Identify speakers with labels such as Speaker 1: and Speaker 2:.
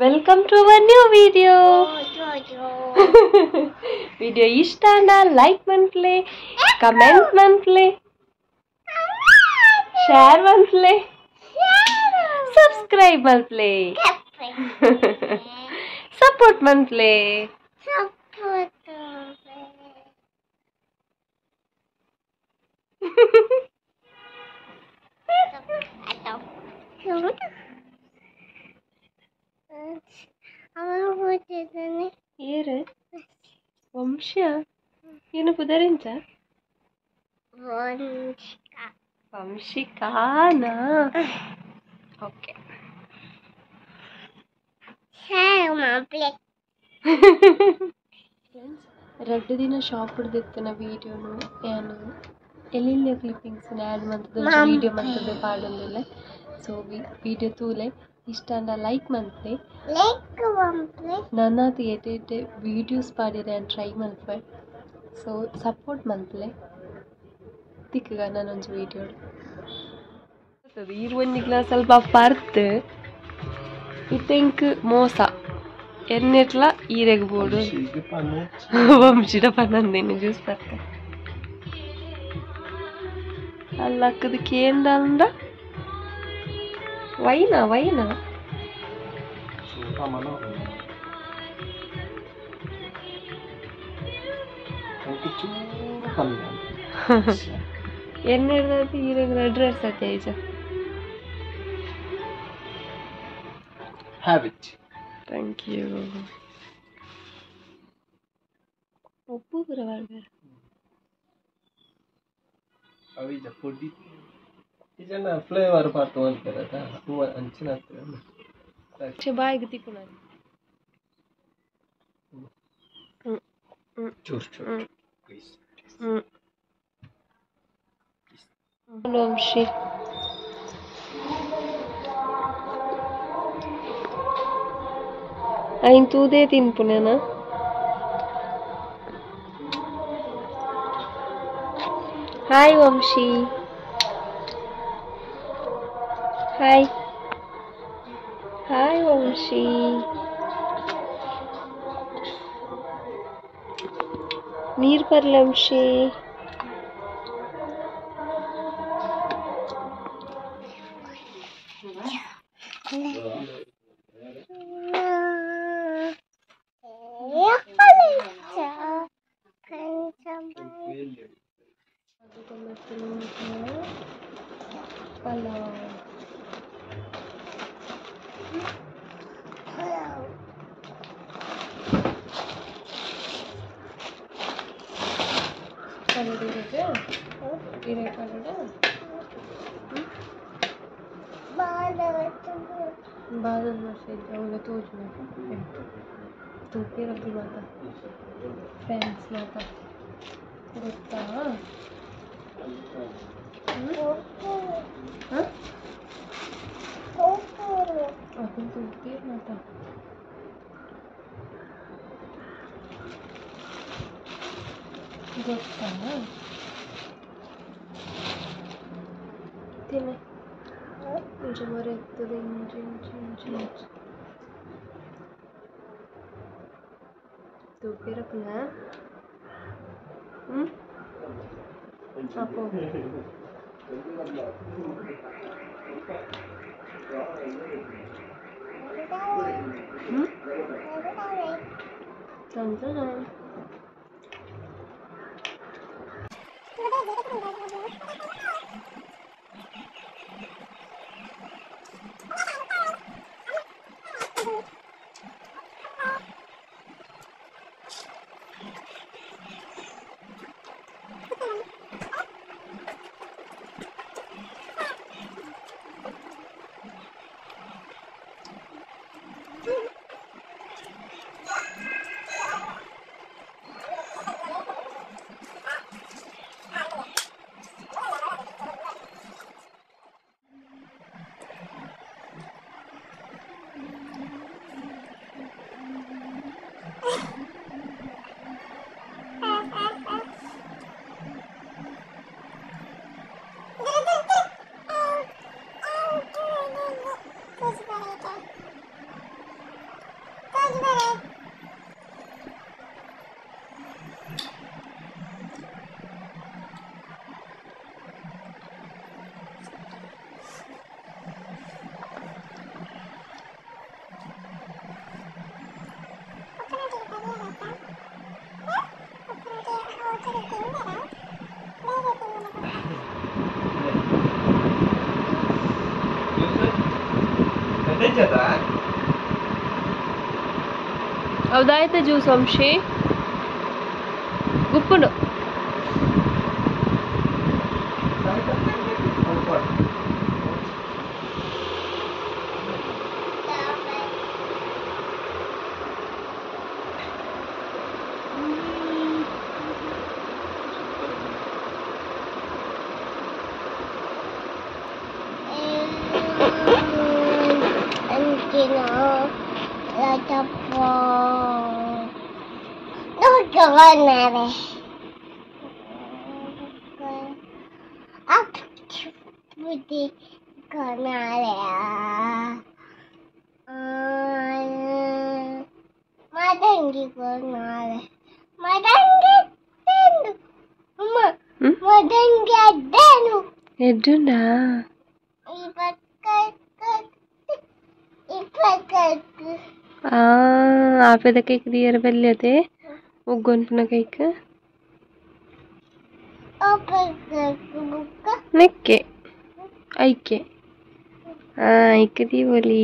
Speaker 1: Welcome to our new video. Video ಇಷ್ಟ like ಮಂತ್ಲೆ comment ಮಂತ್ಲೆ share ಮಂತ್ಲೆ subscribe ಮಂತ್ಲೆ support ಮಂತ್ಲೆ ಏರು ವಂಶ ಏನು ಪುದರಿಂಚ ವಂಶಿಕಾನಾ ಓಕೆ ಎರಡು ದಿನ ಶಾಪ್ ಹಿಡ್ದಿತ್ತನ ವೀಡಿಯೋನು ಏನು ಎಲ್ಲಿಲ್ಲ ಕ್ಲಿಪ್ಪಿಂಗ್ಸ್ ಆ್ಯಡ್ ಮಾಡ್ತದೆ ವೀಡಿಯೋ ಮಾಡ್ತದೆ ಪಾಡಲಿಲ್ಲ ಸೊ ವೀಡಿಯೋ ತೂಲೆ ಇಷ್ಟ ಅಂದ ಲೈಕ್ ಮಂತ್ಲೆ ನನ್ನದು ಎಡೆ ವೀಡಿಯೋಸ್ ಪಾಡಿರೆ ನಾನು ಟ್ರೈ ಮಲ್ಪೆ ಸೊ ಸಪೋರ್ಟ್ ಮಂತ್ಲೆ ತಿಕ್ಕಗ ನಾನೊಂದು ವೀಡಿಯೋ ಈರುವನ್ನಿಗ್ಲ ಸ್ವಲ್ಪ ಪರ್ತ್ ಇತ್ತೆಂಕ್ ಮೋಸ ಎನ್ನೆಟ್ಲ ಈರೆಗ್ಬೋದು ವಂಶಿದ ಪನ್ನಂದೇನು ಜ್ಯೂಸ್ ಬರ್ತೆ ಅಲ್ಲಕ್ಕದ ಕೇಂದ ಅಂದ ವೈನಾ ಎನ್ನೆಡ್ದು ಈರೆಗ್ಲ ಡ್ರೆಸ್ ಅತ್ತೆ ಐಜ
Speaker 2: have it.
Speaker 1: Thank you. ಉಪ್ಪು ಪೂರ ಬರ್ಬೇಡ
Speaker 2: ಅವಿಜ ಪುಡಿ ಇದನ್ನ ಫ್ಲೇವರ್ ಪಾರ್ಟ್ ಅಂತಾರಲ್ಲ ಹೂವ ಅಂಚಿನ ಆಗ್ತದೆ
Speaker 1: ಬಾಯಿಗೆ ತಿಕ್ಕು ನಾನು
Speaker 2: ಚೂರ್ ಪ್ಲೀಸ್
Speaker 1: ವಂಶಿ ಐನ್ ತೂದೇ ತಿನ್ಪುನೇನ ಹಾಯ್ ವಂಶಿ ಹಾಯ್ ವಂಶಿ ನೀರ್ ಬರ್ಲ ವಂಶಿ बादल मशीन ಅವಳ ತೋಜು ತೂಪಿ ರಬ್ಬಿ ಮಾತಾ ಫ್ರೆಂಡ್ಸ್ ಮಾತಾ ಗೊತ್ತಾ ಅದನ್ನ ತೂಪಿ ಮಾತಾ ಗೊತ್ತಾ ತಿನ್ನ मुझे मरे तो दिन तो फिर अपना आपो समझा ಹೌದಾಯ್ತಾ ಜ್ಯೂಸ್ ವಂಶಿ ಗುಪ್ಪುನು ఎడ్డునా ఆ పెద్ద కేక్ తీయరు వెళ్ళదే ఒగ్గొనుకున్న కేక్ నెక్కే ఐకే ఐకే తీవలి